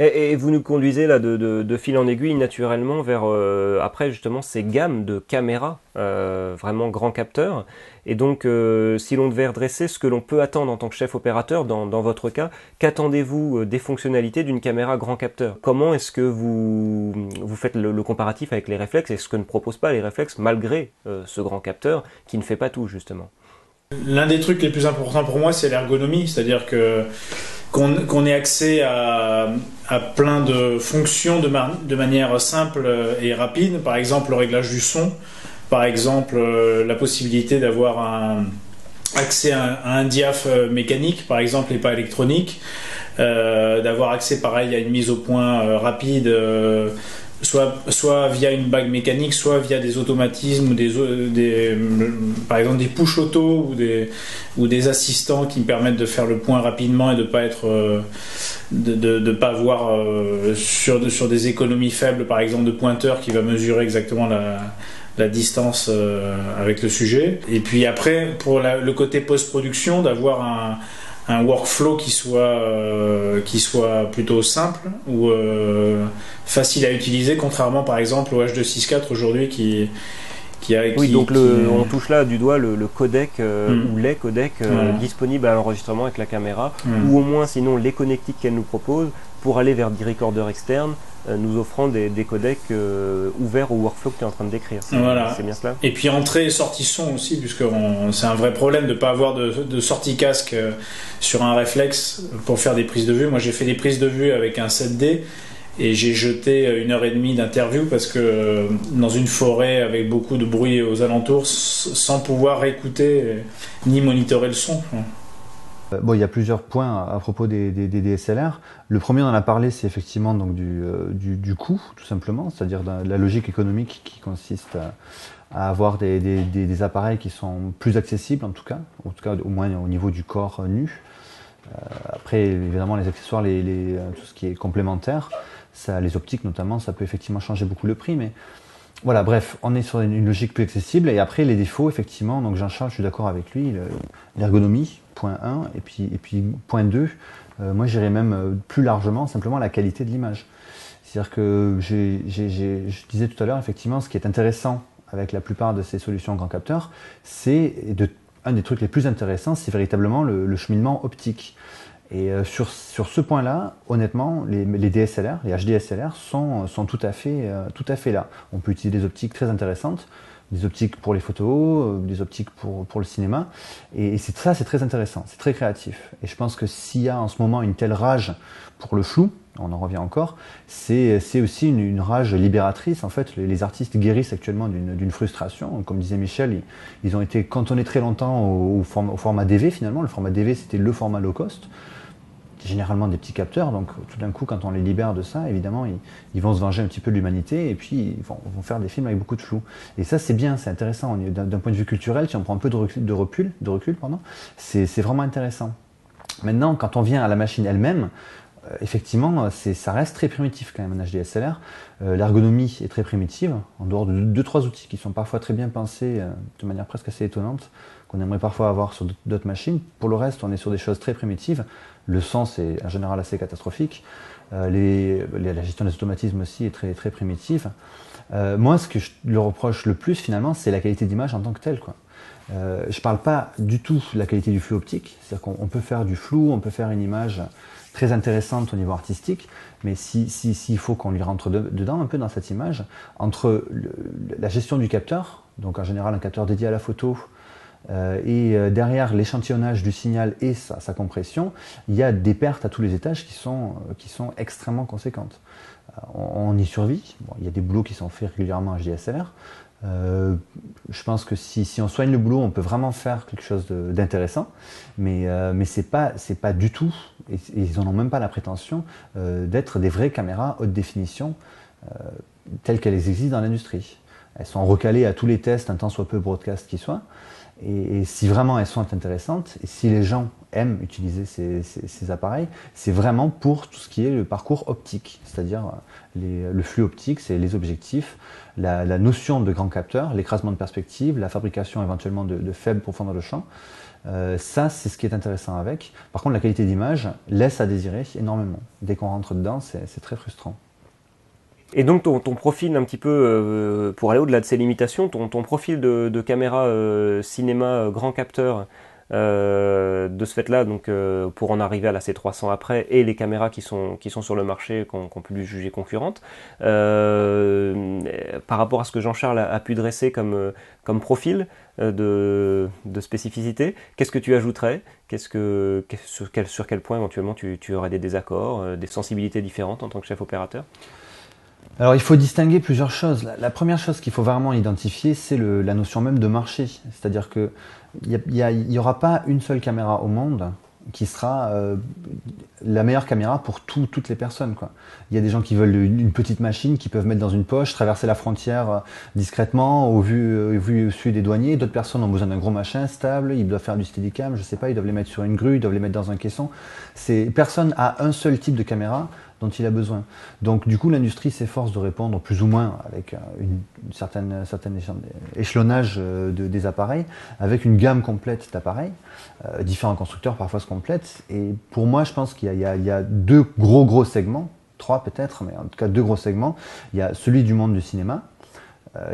Et vous nous conduisez là de fil en aiguille naturellement vers après justement ces gammes de caméras vraiment grand capteur. Et donc si l'on devait redresser ce que l'on peut attendre en tant que chef opérateur dans votre cas, qu'attendez-vous des fonctionnalités d'une caméra grand capteur? Comment est-ce que vous faites le comparatif avec les réflexes et ce que ne proposent pas les réflexes malgré ce grand capteur qui ne fait pas tout justement? L'un des trucs les plus importants pour moi, c'est l'ergonomie, c'est-à-dire que qu'on ait accès à plein de fonctions de manière simple et rapide. Par exemple, le réglage du son, par exemple, la possibilité d'avoir accès à un diaph mécanique, par exemple, et pas électronique, d'avoir accès, pareil, à une mise au point rapide. Soit via une bague mécanique, soit via des automatismes, par exemple des push auto ou des assistants qui me permettent de faire le point rapidement et de pas être de pas avoir sur des économies faibles, par exemple de pointeur qui va mesurer exactement la distance avec le sujet. Et puis après, pour le côté post-production, d'avoir un workflow qui soit plutôt simple ou facile à utiliser, contrairement par exemple au H.264 aujourd'hui on touche là du doigt le codec ou les codecs disponibles à l'enregistrement avec la caméra, ou au moins sinon les connectiques qu'elle nous propose pour aller vers des recorders externes nous offrant des codecs ouverts au workflow que tu es en train de décrire. C'est bien cela. Et puis entrée et sortie son aussi, puisque c'est un vrai problème de ne pas avoir de sortie casque sur un réflexe pour faire des prises de vue. Moi j'ai fait des prises de vue avec un 7D et j'ai jeté 1h30 d'interview parce que dans une forêt avec beaucoup de bruit aux alentours, sans pouvoir écouter ni monitorer le son. Bon, il y a plusieurs points à propos des DSLR. Le premier, on en a parlé, c'est effectivement donc du coût, tout simplement, c'est-à-dire de la logique économique qui consiste à avoir des appareils qui sont plus accessibles, en tout cas au moins au niveau du corps nu. Après, évidemment, les accessoires, tout ce qui est complémentaire, les optiques notamment, ça peut effectivement changer beaucoup le prix, mais voilà, bref, on est sur une logique plus accessible. Et après, les défauts, effectivement, donc Jean-Charles, je suis d'accord avec lui, l'ergonomie, point 1, et puis point 2, moi j'irais même plus largement, simplement la qualité de l'image. C'est-à-dire que je disais tout à l'heure, effectivement, ce qui est intéressant avec la plupart de ces solutions grand capteur, un des trucs les plus intéressants, c'est véritablement le cheminement optique. Et sur ce point-là, honnêtement, les DSLR, les HDSLR sont tout à fait là. On peut utiliser des optiques très intéressantes, des optiques pour les photos, des optiques pour le cinéma. Et c'est très intéressant, c'est très créatif. Et je pense que s'il y a en ce moment une telle rage pour le flou, on en revient encore, c'est aussi une rage libératrice. En fait, les artistes guérissent actuellement d'une frustration. Comme disait Michel, ils ont été cantonnés très longtemps au format DV finalement. Le format DV, c'était le format low cost. Généralement des petits capteurs, donc tout d'un coup quand on les libère de ça, évidemment ils vont se venger un petit peu de l'humanité et puis ils vont faire des films avec beaucoup de flou. Et ça c'est bien, c'est intéressant, d'un point de vue culturel, si on prend un peu de recul, c'est vraiment intéressant. Maintenant quand on vient à la machine elle-même, effectivement ça reste très primitif quand même un HDSLR. L'ergonomie est très primitive, en dehors de 2-3 outils qui sont parfois très bien pensés de manière presque assez étonnante, qu'on aimerait parfois avoir sur d'autres machines. Pour le reste, on est sur des choses très primitives. Le son, c'est en général assez catastrophique. La gestion des automatismes aussi est très, très primitive. Moi, ce que je le reproche le plus, finalement, c'est la qualité d'image en tant que telle, quoi. Je ne parle pas du tout de la qualité du flou optique. C'est-à-dire qu'on peut faire du flou, on peut faire une image très intéressante au niveau artistique, mais s'il faut qu'on lui rentre dedans un peu dans cette image, entre la gestion du capteur, donc en général un capteur dédié à la photo, et derrière l'échantillonnage du signal et sa compression, il y a des pertes à tous les étages qui sont extrêmement conséquentes. On y survit, bon, il y a des boulots qui sont faits régulièrement en HDSLR. Je pense que si on soigne le boulot, on peut vraiment faire quelque chose d'intéressant, mais c'est pas du tout, et ils n'en ont même pas la prétention d'être des vraies caméras haute définition telles qu'elles existent dans l'industrie. Elles sont recalées à tous les tests, un tant soit peu broadcast qu'ils soient. Et si vraiment elles sont intéressantes, et si les gens aiment utiliser ces appareils, c'est vraiment pour tout ce qui est le parcours optique, c'est-à-dire le flux optique, c'est les objectifs, la notion de grand capteur, l'écrasement de perspective, la fabrication éventuellement de faibles profondeurs de champ, Ça, c'est ce qui est intéressant avec. Par contre, la qualité d'image laisse à désirer énormément. Dès qu'on rentre dedans, c'est très frustrant. Et donc ton profil un petit peu, pour aller au-delà de ces limitations, ton profil de caméra cinéma grand capteur, de ce fait-là, donc pour en arriver à la C300 après, et les caméras qui sont sur le marché, qu'on peut juger concurrentes, par rapport à ce que Jean-Charles a pu dresser comme profil de spécificité, qu'est-ce que tu ajouterais? Sur quel point éventuellement tu aurais des désaccords, des sensibilités différentes en tant que chef opérateur? Alors il faut distinguer plusieurs choses. La première chose qu'il faut vraiment identifier, c'est la notion même de marché. C'est-à-dire que il n'y aura pas une seule caméra au monde qui sera la meilleure caméra pour toutes les personnes, quoi. Il y a des gens qui veulent une petite machine qu'ils peuvent mettre dans une poche, traverser la frontière discrètement au vu au su des douaniers. D'autres personnes ont besoin d'un gros machin stable, ils doivent faire du steadicam, je sais pas, ils doivent les mettre sur une grue, ils doivent les mettre dans un caisson. Personne a un seul type de caméra dont il a besoin. Donc du coup l'industrie s'efforce de répondre plus ou moins avec une certaine échelonnage des appareils, avec une gamme complète d'appareils. Différents constructeurs parfois se complètent, et pour moi je pense qu'il y a deux gros segments, trois peut-être, mais en tout cas deux gros segments. Il y a celui du monde du cinéma,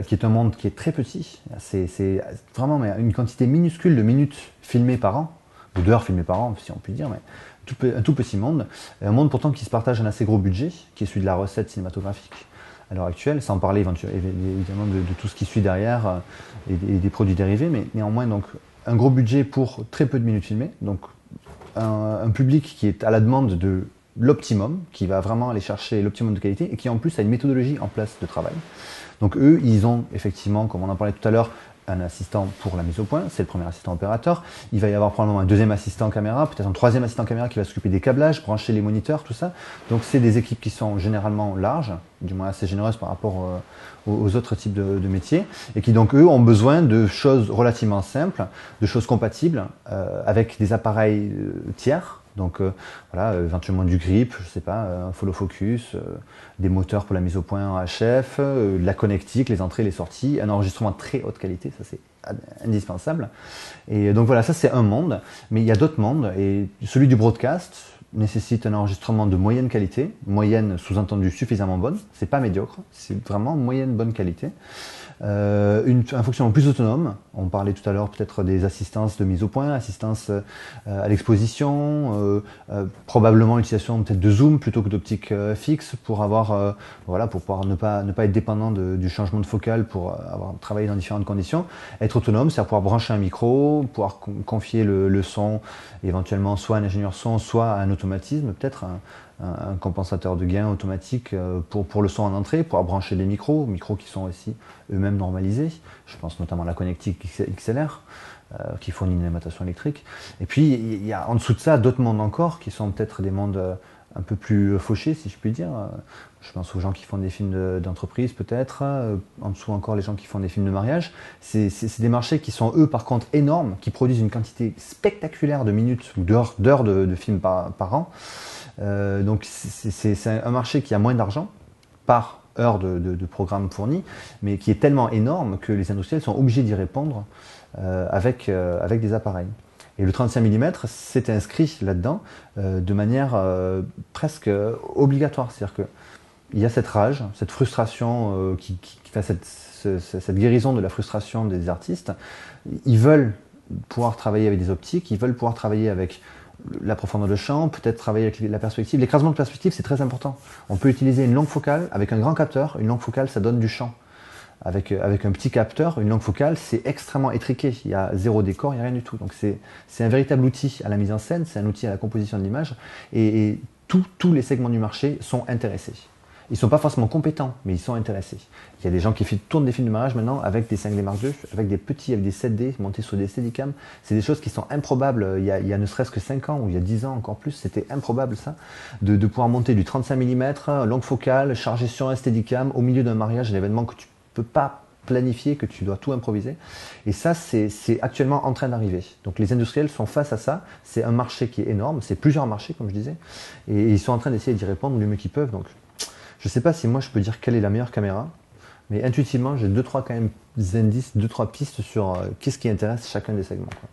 qui est un monde qui est très petit. C'est vraiment une quantité minuscule de minutes filmées par an, ou d'heures filmées par an si on peut dire, mais un tout petit monde, un monde pourtant qui se partage un assez gros budget, qui est celui de la recette cinématographique à l'heure actuelle, sans parler évidemment de tout ce qui suit derrière et des produits dérivés, mais néanmoins donc un gros budget pour très peu de minutes filmées, donc un public qui est à la demande de l'optimum, qui va vraiment aller chercher l'optimum de qualité et qui en plus a une méthodologie en place de travail. Donc eux, ils ont effectivement, comme on en parlait tout à l'heure, un assistant pour la mise au point, c'est le premier assistant opérateur. Il va y avoir probablement un deuxième assistant caméra, peut-être un troisième assistant caméra qui va s'occuper des câblages, brancher les moniteurs, tout ça. Donc c'est des équipes qui sont généralement larges, du moins assez généreuses par rapport aux autres types de métiers, et qui donc eux ont besoin de choses relativement simples, de choses compatibles avec des appareils tiers. Donc voilà, éventuellement du grip, je sais pas, un follow focus, des moteurs pour la mise au point en HF, de la connectique, les entrées, les sorties, un enregistrement de très haute qualité, ça c'est indispensable. Et donc voilà, ça c'est un monde, mais il y a d'autres mondes, et celui du broadcast nécessite un enregistrement de moyenne qualité, moyenne sous-entendu suffisamment bonne, c'est pas médiocre, c'est vraiment moyenne bonne qualité. Un fonctionnement plus autonome, on parlait tout à l'heure peut-être des assistances de mise au point, assistance à l'exposition, probablement l'utilisation peut-être de zoom plutôt que d'optique fixe pour avoir pour pouvoir ne pas être dépendant du changement de focale, pour avoir travaillé dans différentes conditions. Être autonome, c'est-à-dire pouvoir brancher un micro, pouvoir confier le son éventuellement soit à un ingénieur son, soit à un automatisme, peut-être un compensateur de gain automatique pour le son en entrée, pour brancher des micros qui sont aussi eux-mêmes normalisés. Je pense notamment à la connectique XLR qui fournit une alimentation électrique. Et puis il y a en dessous de ça d'autres mondes encore qui sont peut-être des mondes un peu plus fauchés, si je puis dire. Je pense aux gens qui font des films d'entreprise peut-être, en dessous encore les gens qui font des films de mariage. C'est des marchés qui sont eux par contre énormes, qui produisent une quantité spectaculaire de minutes ou d'heures de films par an. Donc c'est un marché qui a moins d'argent par heure de programme fourni, mais qui est tellement énorme que les industriels sont obligés d'y répondre avec des appareils. Et le 35 mm s'est inscrit là-dedans de manière presque obligatoire. C'est-à-dire qu'il y a cette rage, cette frustration qui fait cette guérison de la frustration des artistes. Ils veulent pouvoir travailler avec des optiques, ils veulent pouvoir travailler avec la profondeur de champ, peut-être travailler avec la perspective. L'écrasement de perspective, c'est très important. On peut utiliser une longue focale avec un grand capteur. Une longue focale, ça donne du champ. Avec un petit capteur, une longue focale, c'est extrêmement étriqué. Il y a zéro décor, il n'y a rien du tout. Donc c'est un véritable outil à la mise en scène, c'est un outil à la composition de l'image. Et tous les segments du marché sont intéressés. Ils ne sont pas forcément compétents, mais ils sont intéressés. Il y a des gens qui tournent des films de mariage maintenant avec des 5D Mark II, avec des 7D montés sur des Steadicam. C'est des choses qui sont improbables. Il y a ne serait-ce que 5 ans ou il y a 10 ans encore plus, c'était improbable ça, de pouvoir monter du 35 mm, longue focale, chargé sur un Steadicam au milieu d'un mariage, un événement que tu ne peux pas planifier, que tu dois tout improviser. Et ça, c'est actuellement en train d'arriver. Donc les industriels sont face à ça. C'est un marché qui est énorme, c'est plusieurs marchés comme je disais, et ils sont en train d'essayer d'y répondre du mieux qu'ils peuvent. Donc je ne sais pas si moi je peux dire quelle est la meilleure caméra, mais intuitivement j'ai 2-3 quand même indices, 2-3 pistes sur qu'est-ce qui intéresse chacun des segments, quoi.